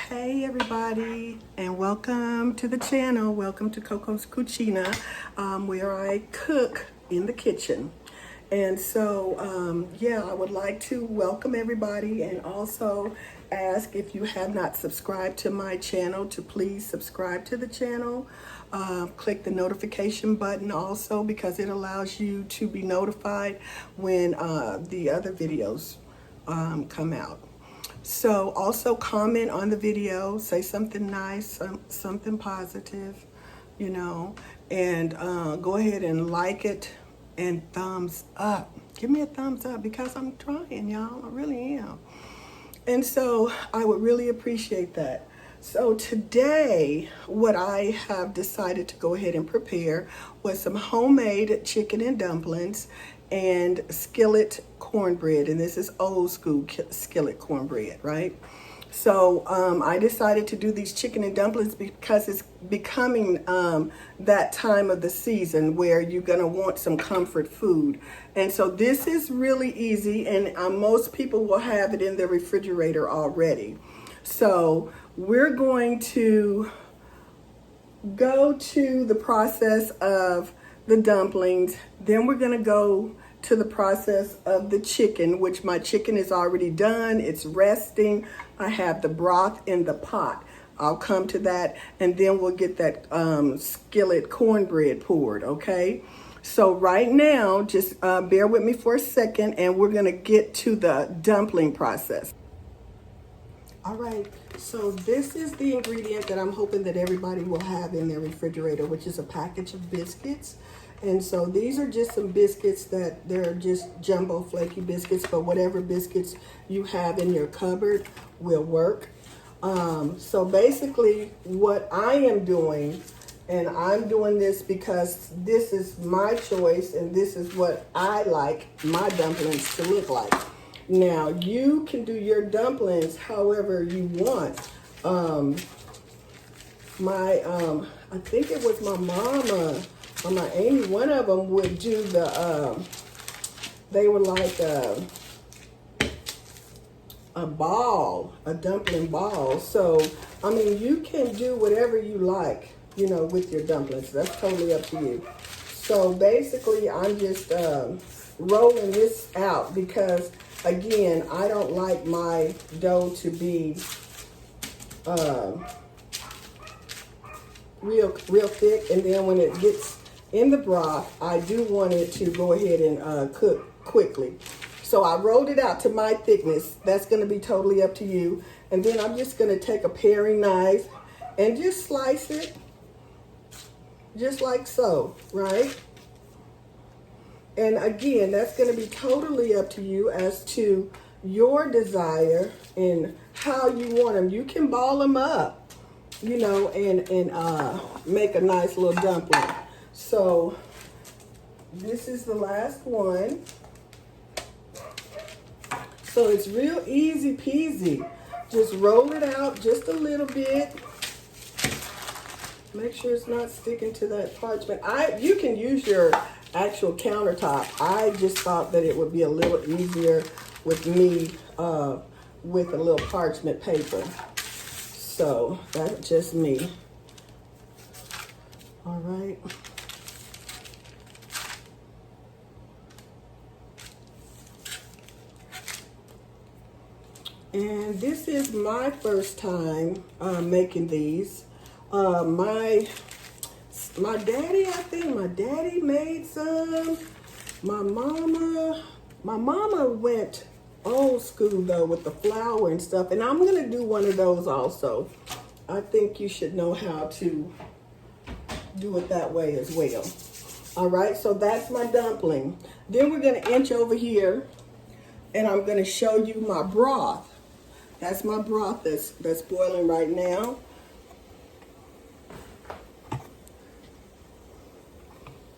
Hey everybody, and welcome to the channel. Welcome to Coco's Cucina, where I cook in the kitchen. And so, yeah, I would like to welcome everybody and also ask if you have not subscribed to my channel to please subscribe to the channel. Click the notification button also because it allows you to be notified when the other videos come out. So also comment on the video, say something nice, something positive, you know, and go ahead and like it and thumbs up. Give me a thumbs up because I'm trying, y'all. I really am. And so I would really appreciate that. So today, what I have decided to go ahead and prepare was some homemade chicken and dumplings and skillet cornbread. And this is old school skillet cornbread, right? So I decided to do these chicken and dumplings because it's becoming that time of the season where you're going to want some comfort food. And so this is really easy, and most people will have it in their refrigerator already. So we're going to go to the process of the dumplings. Then we're going to go to the process of the chicken, which my chicken is already done. It's resting. I have the broth in the pot. I'll come to that, and then we'll get that skillet cornbread poured, okay? So right now, just bear with me for a second, and we're gonna get to the dumpling process. All right, so this is the ingredient that I'm hoping that everybody will have in their refrigerator, which is a package of biscuits. And so these are just some biscuits that they're just jumbo flaky biscuits, but whatever biscuits you have in your cupboard will work. So basically what I am doing, and I'm doing this because this is my choice and this is what I like my dumplings to look like. Now you can do your dumplings however you want. I think it was my mama or my Amy, one of them would do the, they were like a ball, a dumpling ball. So, I mean, you can do whatever you like, you know, with your dumplings. That's totally up to you. So basically, I'm just rolling this out because, again, I don't like my dough to be real thick. And then when it gets in the broth, I do want it to go ahead and cook quickly. So I rolled it out to my thickness. That's going to be totally up to you. And then I'm just going to take a paring knife and just slice it just like so, right? And again, that's going to be totally up to you as to your desire and how you want them. You can ball them up, you know, and make a nice little dumpling. So this is the last one. So it's real easy peasy. Just roll it out just a little bit. Make sure it's not sticking to that parchment. You can use your actual countertop. I just thought that it would be a little easier with me with a little parchment paper. So that's just me. All right. And this is my first time making these. My daddy, I think my daddy made some. My mama went old school though with the flour and stuff. And I'm gonna do one of those also. I think you should know how to do it that way as well. All right, so that's my dumpling. Then we're gonna inch over here and I'm gonna show you my broth. That's my broth that's boiling right now.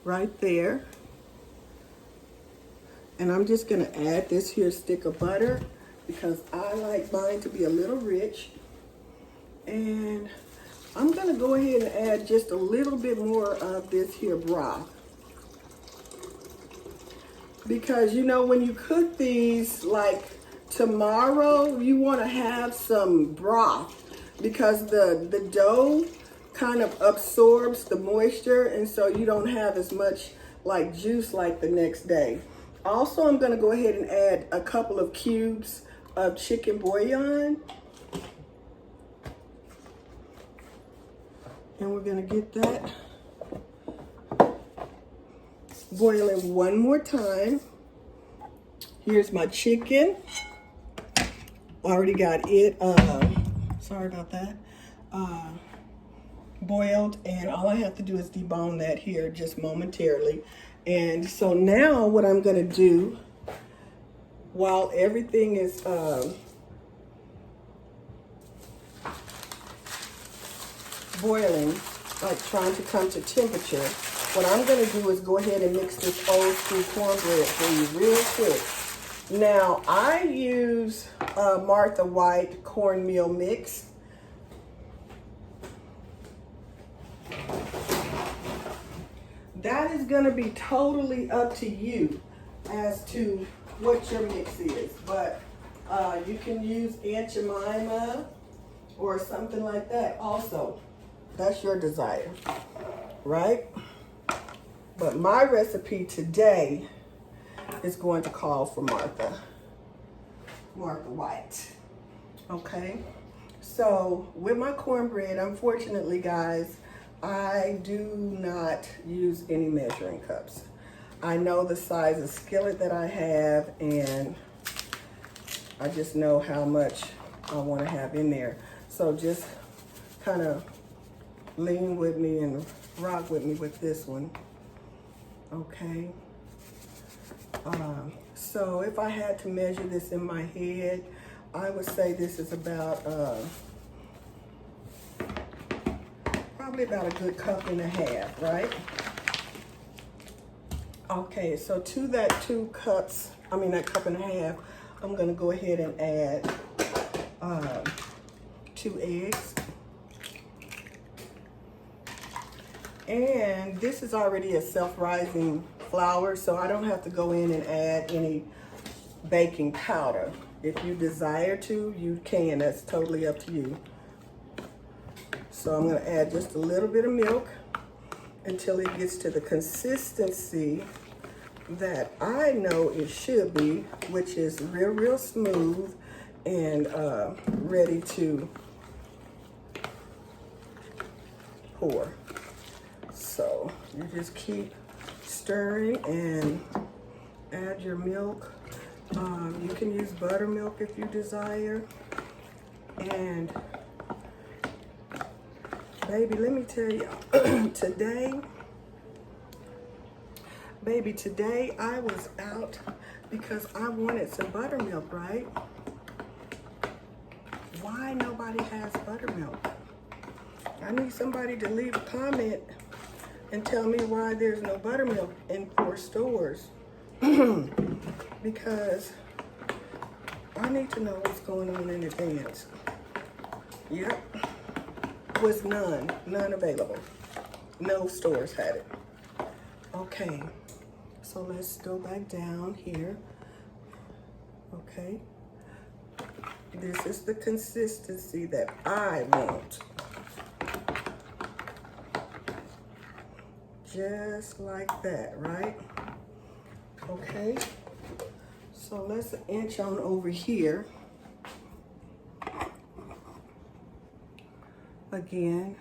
Right there. And I'm just gonna add this here stick of butter because I like mine to be a little rich. And I'm gonna go ahead and add just a little bit more of this here broth. Because you know, when you cook these like tomorrow, you want to have some broth because the dough kind of absorbs the moisture, and so you don't have as much like juice like the next day. Also, I'm going to go ahead and add a couple of cubes of chicken bouillon. And we're going to get that boiling one more time. Here's my chicken. Already got it, sorry about that, boiled, and all I have to do is debone that here just momentarily. And so now what I'm going to do, while everything is boiling, like trying to come to temperature, what I'm going to do is go ahead and mix this old school cornbread for you real quick. Now, I use Martha White cornmeal mix. That is going to be totally up to you as to what your mix is. But you can use Aunt Jemima or something like that also. That's your desire, right? But my recipe today is going to call for Martha White. Okay, so with my cornbread, unfortunately, guys, I do not use any measuring cups. I know the size of skillet that I have, and I just know how much I want to have in there. So just kind of lean with me and rock with me with this one. Okay. So if I had to measure this in my head, I would say this is about probably about a good cup and a half, right? Okay, so to that that cup and a half, I'm gonna go ahead and add 2 eggs. And this is already a self-rising flour, so I don't have to go in and add any baking powder. If you desire to, you can. That's totally up to you. So I'm going to add just a little bit of milk until it gets to the consistency that I know it should be, which is real smooth and ready to pour. So you just keep stirring and add your milk. You can use buttermilk if you desire. And baby, let me tell you, today I was out because I wanted some buttermilk, right? Why nobody has buttermilk? I need somebody to leave a comment and tell me why there's no buttermilk in 4 stores. Because I need to know what's going on in advance. Yep. Was none available. No stores had it. Okay, so let's go back down here. Okay. This is the consistency that I want. Just like that, right? Okay, so let's inch on over here again,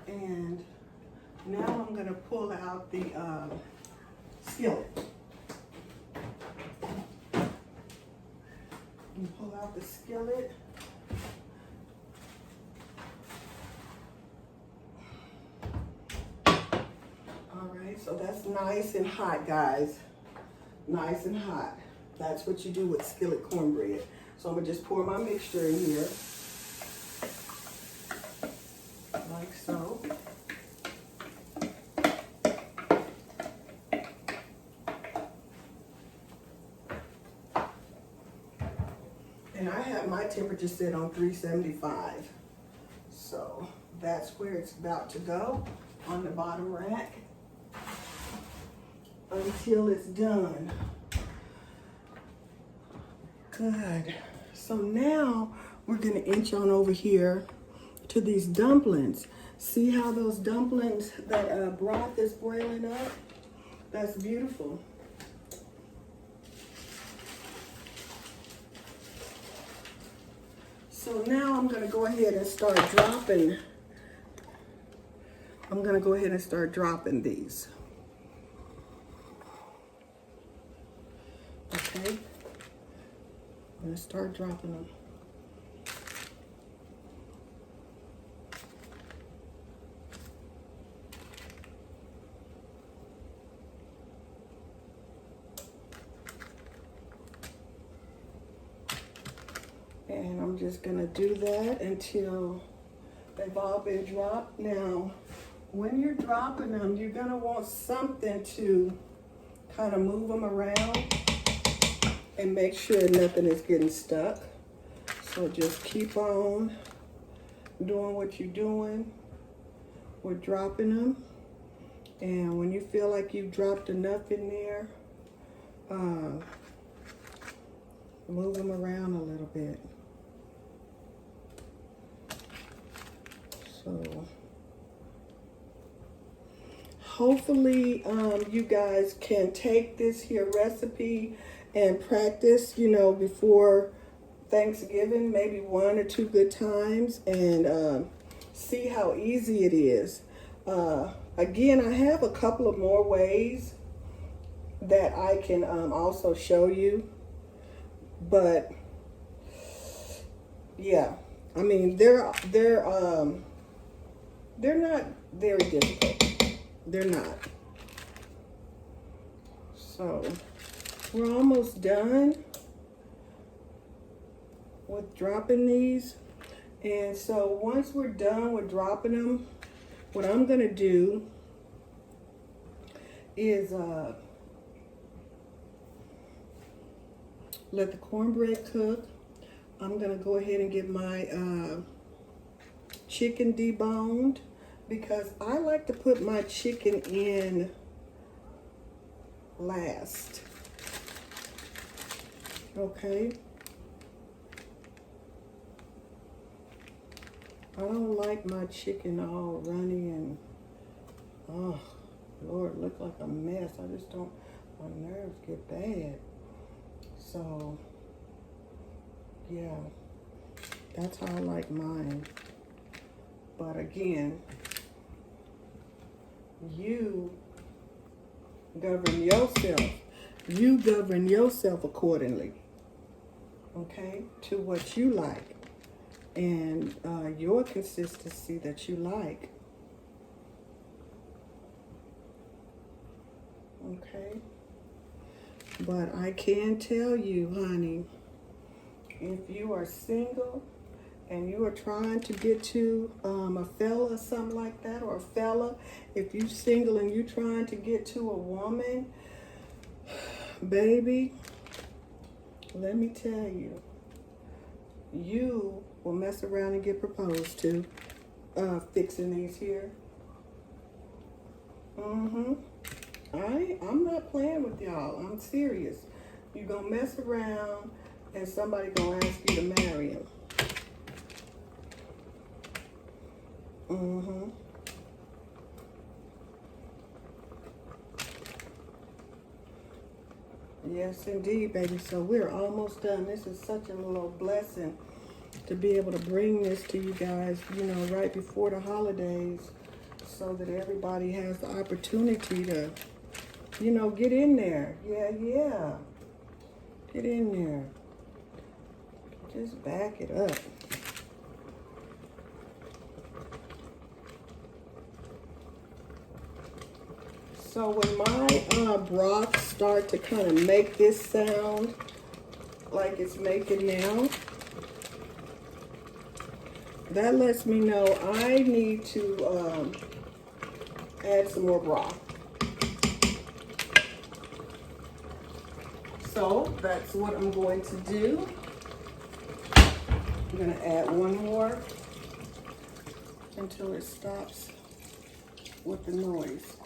and now I'm gonna pull out the skillet. And pull out the skillet. So that's nice and hot, guys. Nice and hot. That's what you do with skillet cornbread. So I'm gonna just pour my mixture in here. Like so. And I have my temperature set on 375. So that's where it's about to go on the bottom rack until it's done. Good. So now we're gonna inch on over here to these dumplings. See how those dumplings, that broth is boiling up? That's beautiful. So now I'm gonna go ahead and start dropping. I'm gonna go ahead and start dropping these. Okay, I'm gonna start dropping them. And I'm just gonna do that until they've all been dropped. Now, when you're dropping them, you're gonna want something to kind of move them around and make sure nothing is getting stuck. So just keep on doing what you're doing with dropping them. And when you feel like you've dropped enough in there, move them around a little bit. So hopefully you guys can take this here recipe and practice, you know, before Thanksgiving, maybe 1 or 2 good times, and see how easy it is. Again, I have a couple of more ways that I can also show you, but yeah, I mean, they're not very difficult. They're not. So we're almost done with dropping these. And so once we're done with dropping them, what I'm gonna do is let the cornbread cook. I'm gonna go ahead and get my chicken deboned, because I like to put my chicken in last. Okay. I don't like my chicken all runny and, oh, Lord, look like a mess. I just don't, my nerves get bad. So, yeah, that's how I like mine. But again, you govern yourself. You govern yourself accordingly, okay, to what you like and your consistency that you like. Okay. But I can tell you, honey, if you are single and you are trying to get to a fella or something like that, or a fella, if you single and you trying to get to a woman, baby, let me tell you, you will mess around and get proposed to fixing these here. I'm not playing with y'all. I'm serious. You're gonna mess around and somebody gonna ask you to marry him. Yes, indeed, baby. So we're almost done. This is such a little blessing to be able to bring this to you guys, you know, right before the holidays, so that everybody has the opportunity to, you know, get in there. Yeah. Get in there. Just back it up. So when my broth start to kind of make this sound like it's making now, that lets me know I need to add some more broth. So that's what I'm going to do. I'm going to add one more until it stops with the noise.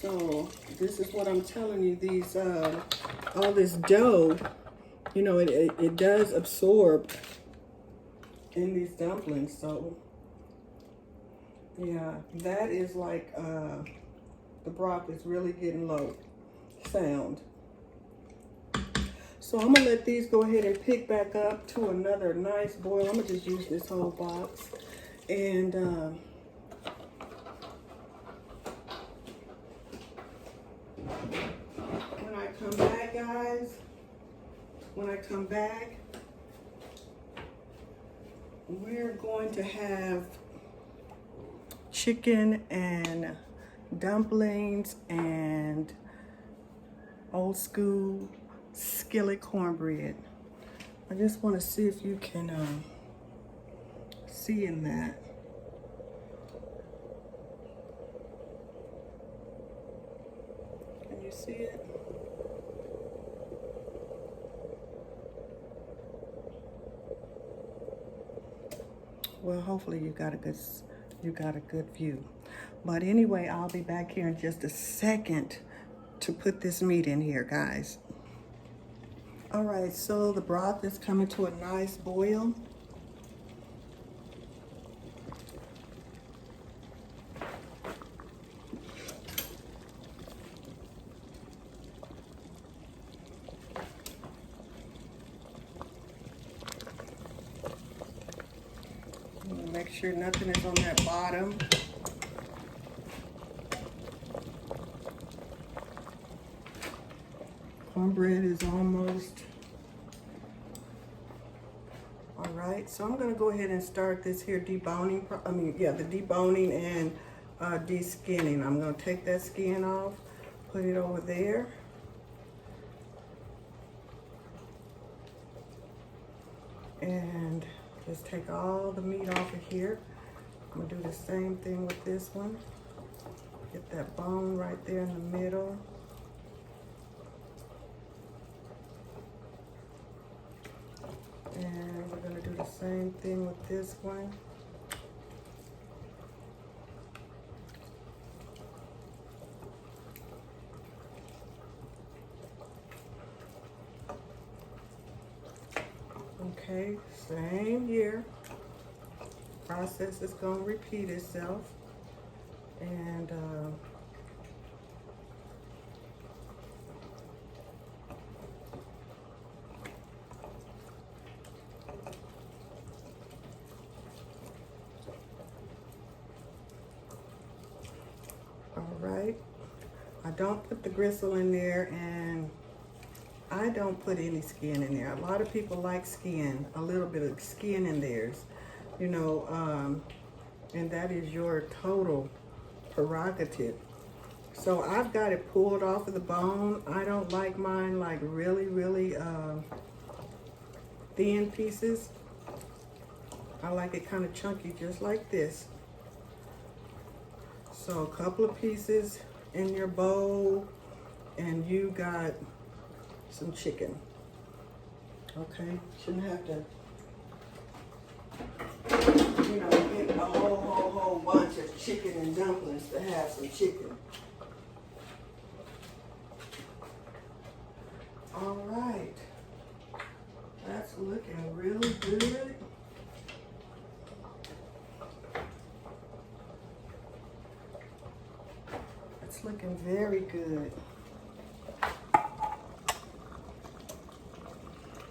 So this is what I'm telling you, these all this dough, you know, it does absorb in these dumplings. So yeah, that is like the broth is really getting low sound. So I'm gonna let these go ahead and pick back up to another nice boil. I'm gonna just use this whole box. And when I come back, guys, we're going to have chicken and dumplings and old school skillet cornbread. I just want to see if you can see in that. Can you see it? Well, hopefully you got a good view. But anyway, I'll be back here in just a second to put this meat in here, guys. All right, so the broth is coming to a nice boil. Make sure nothing is on that bottom. Cornbread is almost all right. So I'm gonna go ahead and start this here deboning. The deboning and de-skinning. I'm gonna take that skin off, put it over there. And just take all the meat off of here. I'm gonna do the same thing with this one. Get that bone right there in the middle. And we're gonna do the same thing with this one. Okay, same here. Process is gonna repeat itself. And all right, I don't put the gristle in there, and I don't put any skin in there. A lot of people like skin, a little bit of skin in theirs, you know, and that is your total prerogative. So I've got it pulled off of the bone. I don't like mine like really, really thin pieces. I like it kind of chunky, just like this. So a couple of pieces in your bowl, and you got some chicken. Okay, shouldn't have to, you know, get a whole bunch of chicken and dumplings to have some chicken. All right, that's looking really good. It's looking very good.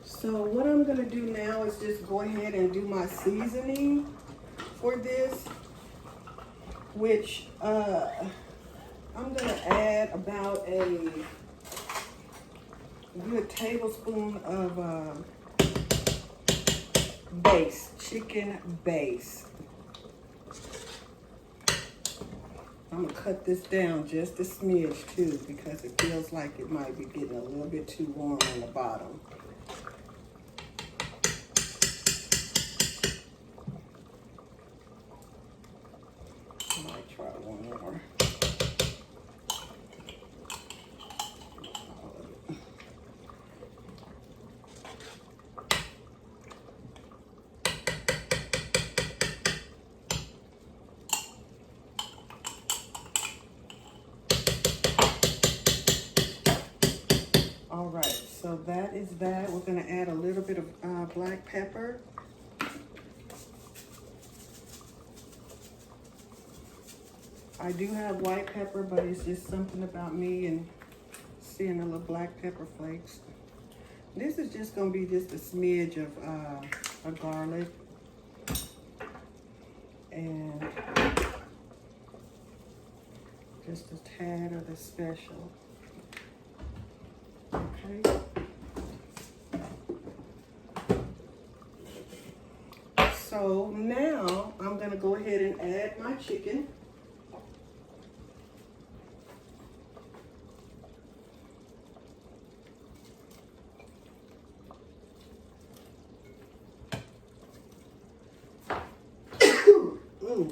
So what I'm gonna do now is just go ahead and do my seasoning for this, which I'm gonna add about a good tablespoon of chicken base. I'm gonna cut this down just a smidge too, because it feels like it might be getting a little bit too warm on the bottom. I might try one more. that is that. We're gonna add a little bit of black pepper. I do have white pepper, but it's just something about me and seeing a little black pepper flakes. This is just gonna be just a smidge of garlic. And just a tad of the special. Okay. So now I'm gonna go ahead and add my chicken.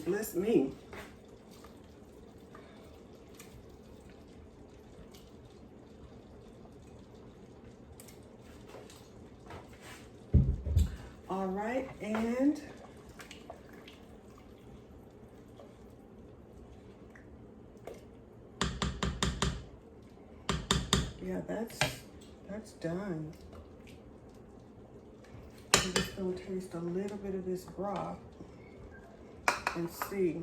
Bless me. All right, and yeah, that's done. I'm just gonna taste a little bit of this broth and see.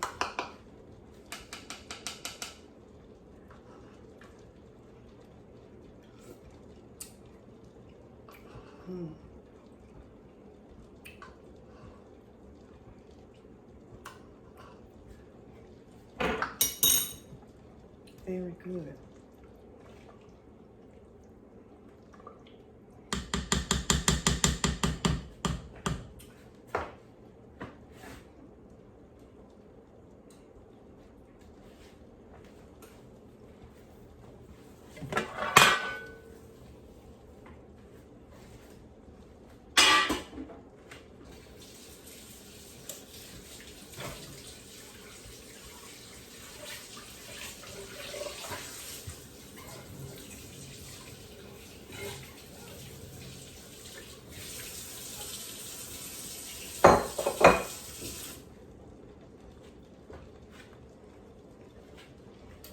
Very good.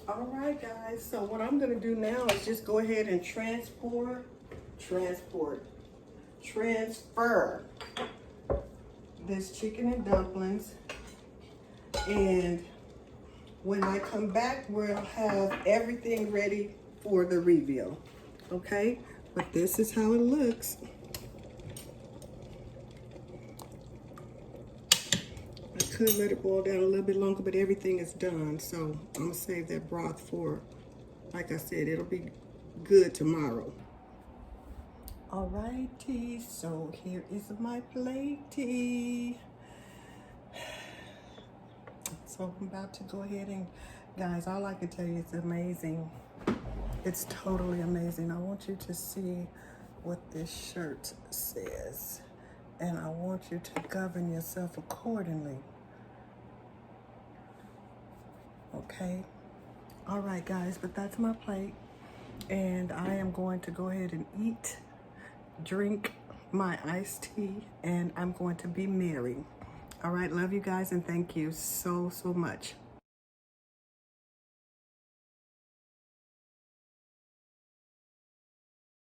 All right, guys, so what I'm gonna do now is just go ahead and transfer this chicken and dumplings. And when I come back, we'll have everything ready for the reveal, okay? But this is how it looks. I could let it boil down a little bit longer, but everything is done. So I'm gonna save that broth for, like I said, it'll be good tomorrow. All righty, so here is my platey. So I'm about to go ahead and, guys, all I can tell you, it's amazing. It's totally amazing. I want you to see what this shirt says, and I want you to govern yourself accordingly. Okay? All right, guys, but that's my plate, and I am going to go ahead and eat, drink my iced tea, and I'm going to be merry. All right, love you guys, and thank you so much.